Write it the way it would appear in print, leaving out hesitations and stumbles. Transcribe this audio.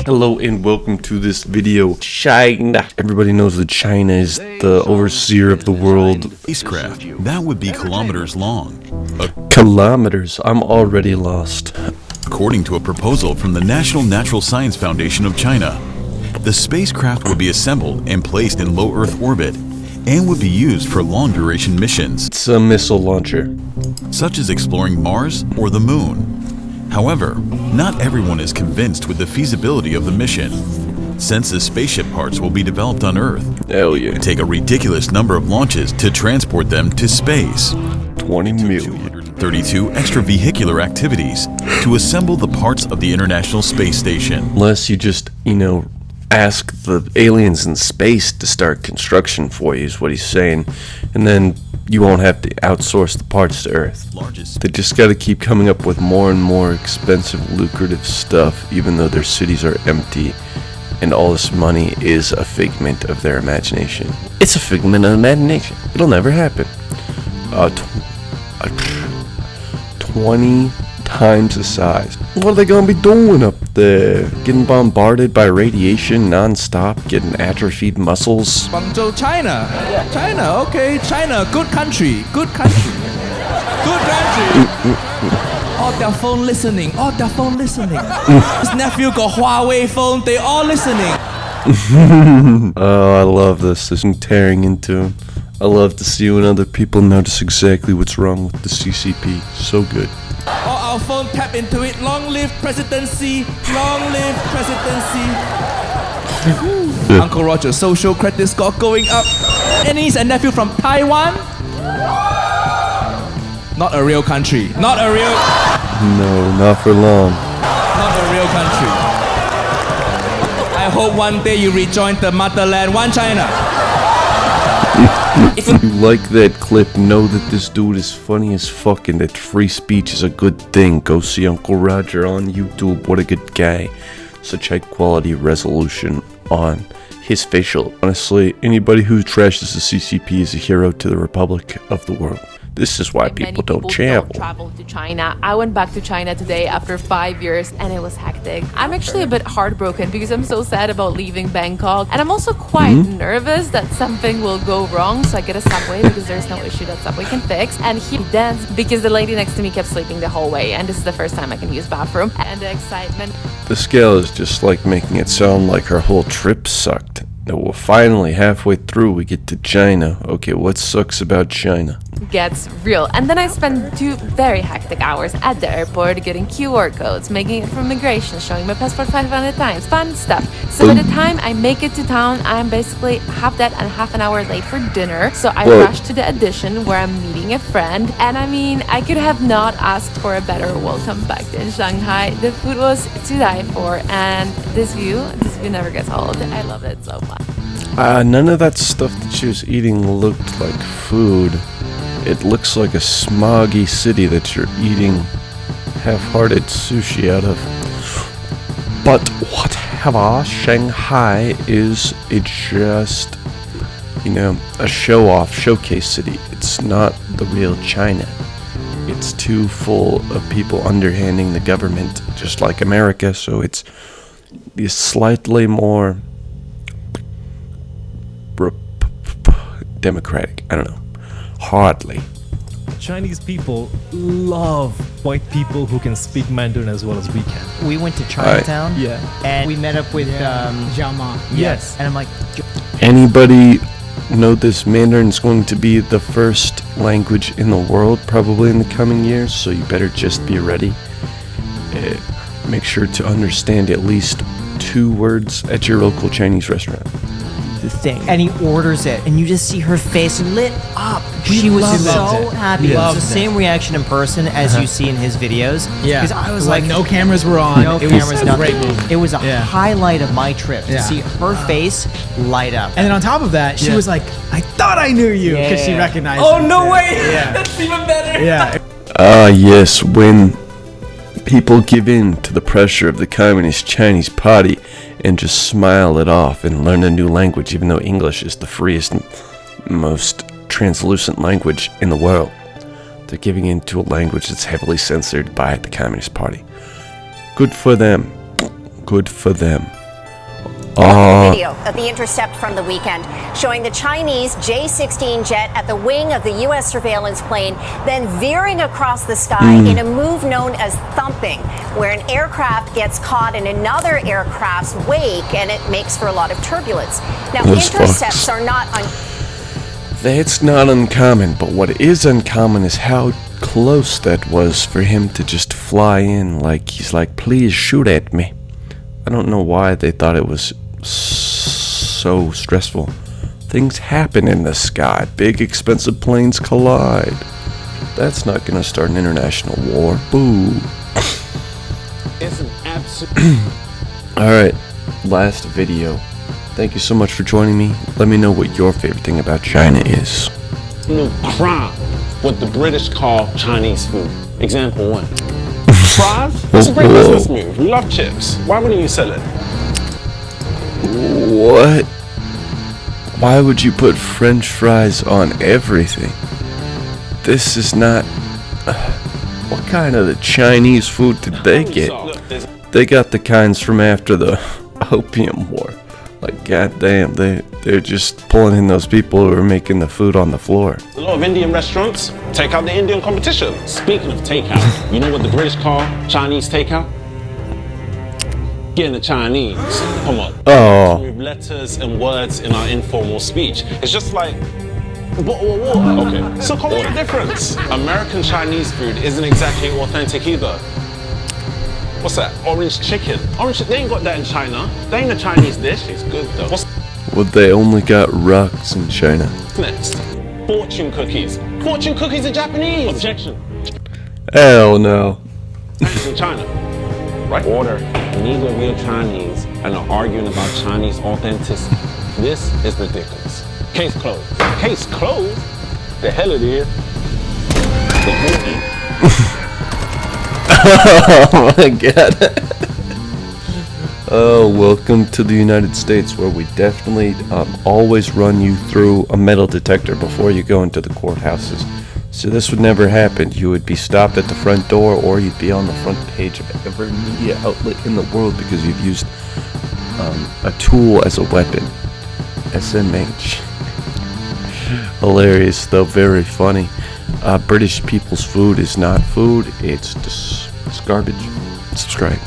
Hello and welcome to this video. China. Everybody knows that China is the overseer of the world. Spacecraft, that would be kilometers long. Kilometers? I'm already lost. According to a proposal from the National Natural Science Foundation of China, the spacecraft would be assembled and placed in low Earth orbit and would be used for long-duration missions. It's a missile launcher. Such as exploring Mars or the Moon. However, not everyone is convinced with the feasibility of the mission, since the spaceship parts will be developed on Earth. Hell yeah. It would take a ridiculous number of launches to transport them to space. 20 million. 232 extravehicular activities to assemble the parts of the International Space Station. Unless you just, ask the aliens in space to start construction for you is what he's saying. And then you won't have to outsource the parts to Earth. They just gotta keep coming up with more and more expensive, lucrative stuff, even though their cities are empty. And all this money is a figment of their imagination. It's a figment of imagination. It'll never happen. 20 times the size. What are they gonna be doing up there? Getting bombarded by radiation non-stop, getting atrophied muscles. Guangzhou, China. China, okay. China, good country. Good country. Good country. All their phone listening. All their phone listening. His nephew got Huawei phone. They all listening. Oh, I love this. This is tearing into him. I love to see when other people notice exactly what's wrong with the CCP. So good. All our phone tap into it. Long live presidency. Long live presidency. Uncle Roger, social credit score going up. And he's a nephew from Taiwan. Not a real country. Not a real... No, not for long. Not a real country. I hope one day you rejoin the motherland. One China. If you like that clip, know that this dude is funny as fuck and that free speech is a good thing. Go see Uncle Roger on YouTube. What a good guy. Such high quality resolution on his facial. Honestly, anybody who trashes the CCP is a hero to the Republic of the world. This is why people don't travel to China. I went back to China today after 5 years and it was hectic. I'm actually a bit heartbroken because I'm so sad about leaving Bangkok. And I'm also quite nervous that something will go wrong. So I get a subway because there's no issue that subway can fix. And he danced because the lady next to me kept sleeping the whole way. And this is the first time I can use bathroom. And the excitement. The scale is just like making it sound like her whole trip sucked. Now, well, finally, halfway through, we get to China. Okay, what sucks about China? Gets real. And then I spent 2 very hectic hours at the airport getting QR codes, making it from immigration, showing my passport 500 times, fun stuff. So by the time I make it to town, I'm basically half that and half an hour late for dinner. So I rushed to the Edition where I'm meeting a friend. And I mean, I could have not asked for a better welcome back in Shanghai. The food was to die for, and this view never gets old. I love it so much. None of that stuff that she was eating looked like food. It looks like a smoggy city that you're eating half-hearted sushi out of. But whatever, Shanghai is just, a show-off, showcase city. It's not the real China. It's too full of people underhanding the government, just like America, so it's slightly more democratic. I don't know. Hardly. Chinese people love white people who can speak Mandarin as well as we can. We went to Chinatown, and we met up with Jiama. Yes, and I'm like, anybody know this Mandarin is going to be the first language in the world probably in the coming years, so you better just be ready. Make sure to understand at least 2 words at your local Chinese restaurant. the thing, and he orders it, and you just see her face lit up. She was so happy. It was the same reaction in person as you see in his videos. Yeah, because I was like no cameras were on. No it cameras, was nothing. Great move. It was a highlight of my trip to see her face light up. And then on top of that, she was like, "I thought I knew you," because she recognized. Oh him. no way! That's even better. Yeah. Ah, yes, when people give in to the pressure of the Communist Chinese Party and just smile it off and learn a new language, even though English is the freest and most translucent language in the world. They're giving in to a language that's heavily censored by the Communist Party. Good for them. Good for them. Video of the intercept from the weekend showing the Chinese J-16 jet at the wing of the U.S. surveillance plane, then veering across the sky in a move known as thumping, where an aircraft gets caught in another aircraft's wake and it makes for a lot of turbulence. Now, Those intercepts fucks. are not That's not uncommon, but what is uncommon is how close that was for him to just fly in. Like, he's like, please shoot at me. I don't know why they thought it was so stressful. Things happen in the sky. Big, expensive planes collide. That's not gonna start an international war. Boo. It's an absolute. Alright, last video. Thank you so much for joining me. Let me know what your favorite thing about China is. Crime, what the British call Chinese food. Example 1. Fries? It's a great business move. We love chips. Why wouldn't you sell it? What? Why would you put French fries on everything? This is not... what kind of the Chinese food did they get? They got the kinds from after the Opium War. Like, goddamn, they're just pulling in those people who are making the food on the floor. A lot of Indian restaurants take out the Indian competition. Speaking of takeout, you know what the British call Chinese takeout? Getting the Chinese. Come on. Oh. With letters and words in our informal speech. It's just like a bottle of water. Okay. So come on, the difference. American Chinese food isn't exactly authentic either. What's that? Orange chicken. They ain't got that in China. They ain't a Chinese dish. It's good though. What's Well, they only got rocks in China. next? Fortune cookies. Fortune cookies are Japanese. Objection. Hell no. It's in China. Right? Order. Neither real Chinese and are arguing about Chinese authenticity. This is ridiculous. Case closed. Case closed? The hell it is. Oh my god. Oh, welcome to the United States, where we definitely always run you through a metal detector before you go into the courthouses. So this would never happen. You would be stopped at the front door, or you'd be on the front page of every media outlet in the world because you've used a tool as a weapon. SMH. Hilarious, though very funny. British people's food is not food. It's garbage. Subscribe.